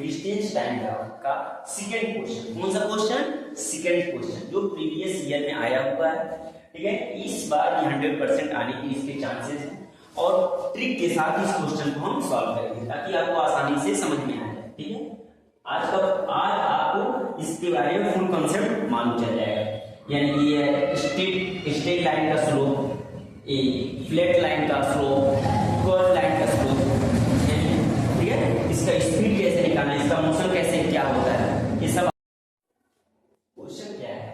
Distance time graph का second question. कौन सा क्वेश्चन? सेकंड क्वेश्चन, जो प्रीवियस ईयर में आया हुआ है। ठीक है, इस बार 100% आने की इसके चांसेस हैं और ट्रिक के साथ इस क्वेश्चन को हम सॉल्व करेंगे ताकि आपको आसानी से समझ में आ जाए। ठीक है, आज आपको इसके बारे में फुल कॉन्सेप्ट मालूम चल जाएगा। यानी कि ये स्ट्रेट लाइन का स्लोप, फ्लैट लाइन का स्लोप, कर्व लाइन का स्लोप, ठीक है, इसका स्पीड कैसे निकालना है, इसका मोशन कैसे क्या होता है, ये सब क्वेश्चन क्या है।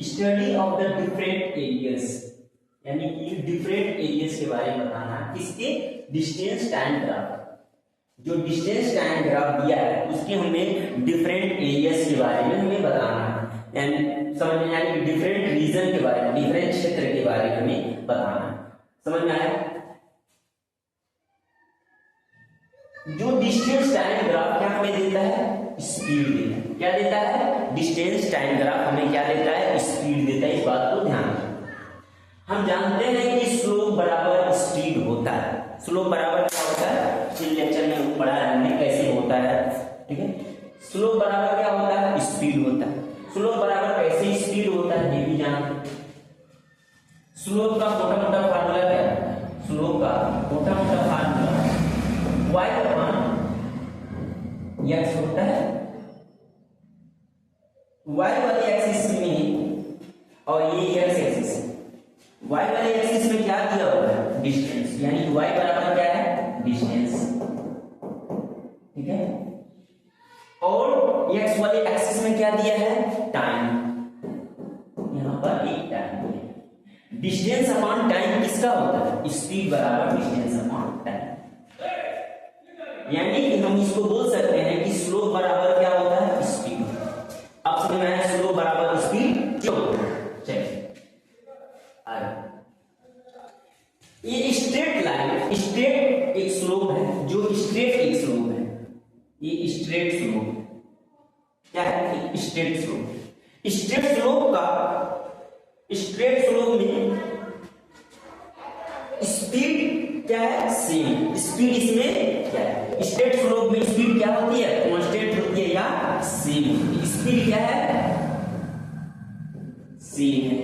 Study of the different areas, यानी कि डिफरेंट एरियाज के बारे में बताना। किसके? Distance time graph. जो डिस्टेंस टाइम ग्राफ दिया है उसके हमें डिफरेंट एरियाज के बारे में हमें बताना है, यानी समझ में आया कि डिफरेंट रीजन के बारे में, डिफरेंट क्षेत्र के बारे में हमें बताना है। समझ में आया? जो डिस्टेंस टाइम ग्राफ क्या हमें देता है? स्पीड देता है। क्या देता है? डिस्टेंस टाइम ग्राफ हमें क्या देता है? स्पीड देता है। इस बात को ध्यान रखना। हम जानते हैं कि स्लोप बराबर स्पीड होता है। स्लोप बराबर क्या होता है? पिछले लेक्चर में पढ़ा है हमने कैसे होता है। ठीक है, स्लोप बराबर क्या होता है? स्पीड होता है। स्लोप बराबर कैसे स्पीड होता है ये भी जानते हैं। स्लोप का मोटा मोटा फार्मूला क्या है? स्लोप का मोटा मोटा फार्मूला y अपॉन x होता है। y वाले एक्सिस में और ये x एक्सिस, y वाले एक्सिस में क्या दिया हुआ है? डिस्टेंस, यानी y बराबर क्या है? डिस्टेंस। ठीक है, और x वाले एक्सिस में क्या दिया है? टाइम। यहां पर एक टाइम है। डिस्टेंस अपॉन टाइम किसका होता है? स्पीड बराबर डिस्टेंस अपॉन टाइम। यानी कि हम इसको बोल सकते हैं कि स्लोप बराबर क्या होता है? स्पीड। अब समझ में आया स्लोप बराबर स्पीड क्यों होता है? चलिए आगे, ये स्ट्रेट लाइन, स्ट्रेट एक स्लोप है, जो स्ट्रेट एक स्लोप है, ये स्ट्रेट स्लोप क्या है? Straight slope. स्ट्रेट स्लोप का, स्ट्रेट स्लोप में स्पीड क्या है? सेम। स्पीड इसमें क्या है? स्ट्रेट स्लोप में स्पीड क्या होती है? कांस्टेंट होती है या सेम होती है। स्पीड क्या है? सेम है।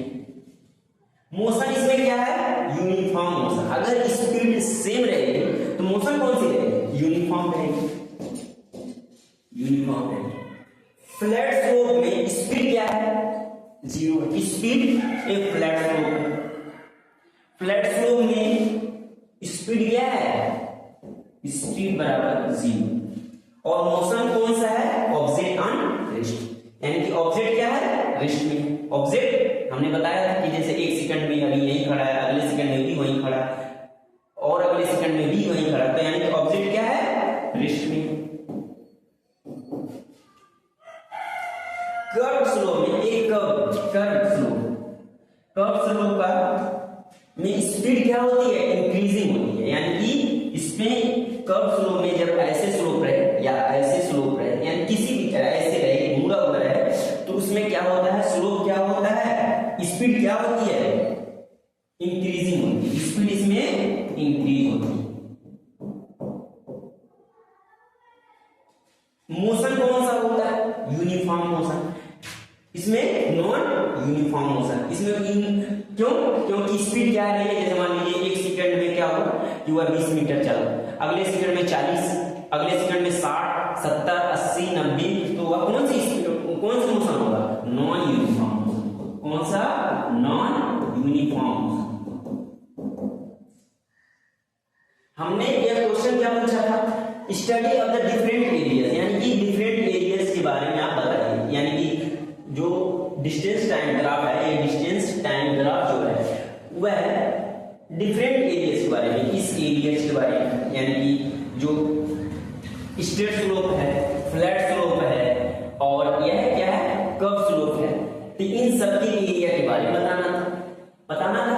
मोशन इसमें क्या है? Uniform motion. अगर स्पीड सेम रहेगी तो मोशन कौन सी रहेगी? यूनिफॉर्म रहेगी। यूनिफॉर्म रहेगी। फ्लैट स्लोप में स्पीड क्या है? जीरो। स्पीड एक फ्लैट स्लोप है। फ्लैट स्लोप में स्पीड क्या है? स्पीड बराबर जीरो। और मोशन कौन सा है? ऑब्जेक्ट ऑन रेस्ट, यानी कि ऑब्जेक्ट क्या है? रेस्ट में। ऑब्जेक्ट हमने बताया था कि जैसे एक सेकंड में अभी यहीं खड़ा है, अगले सेकंड में भी वहीं खड़ा और अगले सेकंड में भी वहीं खड़ा, तो यानी कि ऑब्जेक्ट क्या है? रेस्ट में। कर्व स्लोप में एक कर्व स्लोप का में स्पीड क्या होती है? इंक्रीजिंग होती है। यानी कि इसमें कर्व स्लोप में जब ऐसे स्लोप रहे या ऐसे स्लोप रहे, यानी किसी भी तरह ऐसे रहे, मुड़ा हुआ रहे, तो उसमें क्या होता है? स्लोप क्या होता है? स्पीड क्या होती है? इंक्रीजिंग होती है। स्पीड इसमें इंक्रीज होती है। मोशन कौन सा होता है? Uniform motion. इसमें नॉन यूनिफॉर्म मोशन। इसमें क्यों? क्योंकि स्पीड क्या है? जैसे मान लीजिए एक सेकंड में क्या हुआ कि वह 20 मीटर चला, अगले सेकंड में 40, अगले सेकंड में 60, 70, 80, 90, तो वह कौन सी स्पीड, कौन सा मोशन होगा? Non uniform motion. कौन सा? Non uniform motion. हमने यह क्वेश्चन क्या पूछा था? Study of the different areas, यानी कि डिफरेंट एरियाज के बारे में आप बताइए। यानी कि जो डिस्टेंस टाइम ग्राफ है, ये डिस्टेंस टाइम ग्राफ जो है वह डिफरेंट एरियाज के बारे में, इस एरियाज के बारे में, यानी कि जो स्ट्रेट स्लोप है, फ्लैट स्लोप है और यह क्या है? कर्व स्लोप है, तो इन सब के एरिया के बारे में बताना था।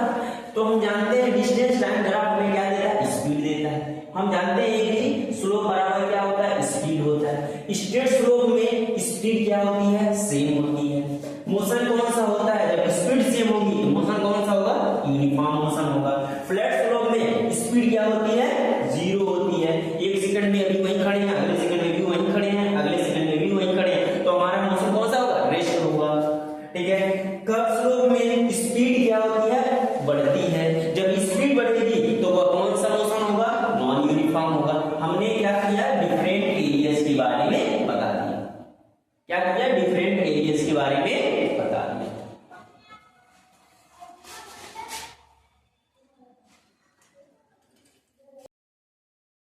तो हम जानते हैं डिस्टेंस टाइम ग्राफ में क्या देता है? स्पीड देता है। हम जानते हैं कि स्लोप बराबर क्या होता है? स्पीड होता है। स्ट्रेट स्लोप में स्पीड क्या होती है? सेम होती है। मोशन कौन सा होता है? जब स्पीड सेम होगी तो मोशन कौन सा होगा? यूनिफॉर्म मोशन होगा। फ्लैट स्लोप में स्पीड क्या होती है? जीरो होती है। एक सेकंड में अभी वहीं खड़े हैं, अगले सेकंड में भी वहीं खड़े हैं, अगले फ्लो में स्पीड क्या होती है, बढ़ती है। जब स्पीड बढ़ेगी तो वह कौन सा मोशन होगा, नॉन यूनिफॉर्म होगा। हमने क्या किया, डिफरेंट एरियाज के बारे में बता दिया। क्या किया, डिफरेंट एरियाज के बारे में